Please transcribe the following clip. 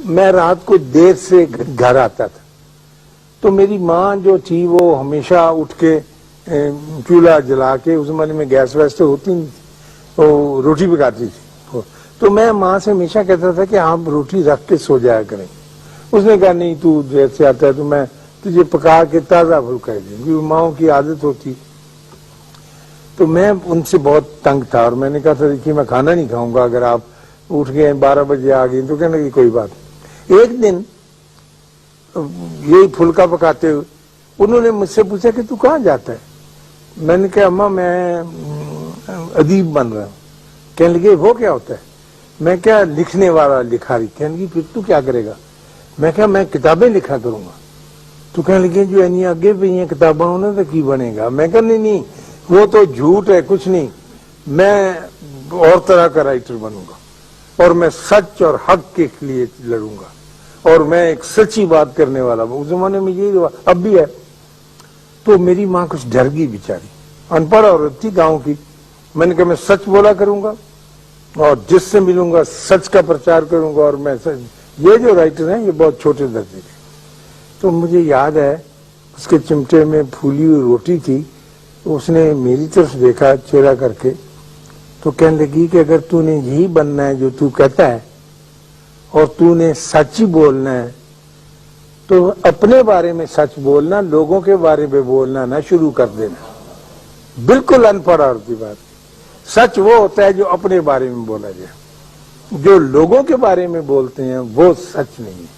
میں رات کو دیر سے گھر آتا تھا تو میری ماں جو تھی وہ ہمیشہ اٹھ کے چولہا جلا کے، اس زمانے میں گیس ویس تو ہوتی نہیں، وہ روٹی پکاتی تھی، تو میں ماں سے ہمیشہ کہتا تھا کہ آپ روٹی رکھ کے سو جایا کریں۔ اس نے کہا نہیں تو دیر سے آتا ہے تو میں تجھے پکا کے تازہ پھلکا دیں گی، ماؤں کی عادت ہوتی۔ تو میں ان سے بہت تنگ تھا اور میں نے کہا تھا دیکھیے میں کھانا نہیں کھاؤں گا، اگر آپ اٹھ گئے 12 بجے آ گئی تو کہنے کی کوئی بات نہیں۔ ایک دن یہی پھلکا پکاتے ہوئے انہوں نے مجھ سے پوچھا کہ تو کہاں جاتا ہے؟ میں نے کہا اماں میں ادیب بن رہا ہوں۔ کہنے لگے وہ کیا ہوتا ہے؟ میں کیا لکھنے والا لکھاری۔ کہنے لگی پھر تو کیا کرے گا؟ میں کہا میں کتابیں لکھا کروں گا۔ تو کہنے لگے جو اینی آگے پہ یہ کتابیں ہونا تو کی بنے گا؟ میں کہا نہیں وہ تو جھوٹ ہے، کچھ نہیں، میں اور طرح کا رائٹر بنوں گا اور میں سچ اور حق کے لیے لڑوں گا اور میں ایک سچی بات کرنے والا ہوں۔ اس زمانے میں یہی اب بھی ہے۔ تو میری ماں کچھ ڈر گئی بیچاری، ان پڑھ عورت تھی گاؤں کی۔ میں نے کہا میں سچ بولا کروں گا اور جس سے ملوں گا سچ کا پرچار کروں گا، اور میں یہ جو رائٹر ہیں یہ بہت چھوٹے درجے کے۔ تو مجھے یاد ہے اس کے چمٹے میں پھولی ہوئی روٹی تھی، اس نے میری طرف دیکھا چہرہ کر کے تو کہنے لگی کہ اگر تو نے یہی بننا ہے جو تو کہتا ہے اور تو نے سچ ہی بولنا ہے تو اپنے بارے میں سچ بولنا، لوگوں کے بارے میں بولنا نہ شروع کر دینا۔ بالکل ان پڑھ عورت کی بات۔ سچ وہ ہوتا ہے جو اپنے بارے میں بولا جائے، جو لوگوں کے بارے میں بولتے ہیں وہ سچ نہیں ہے۔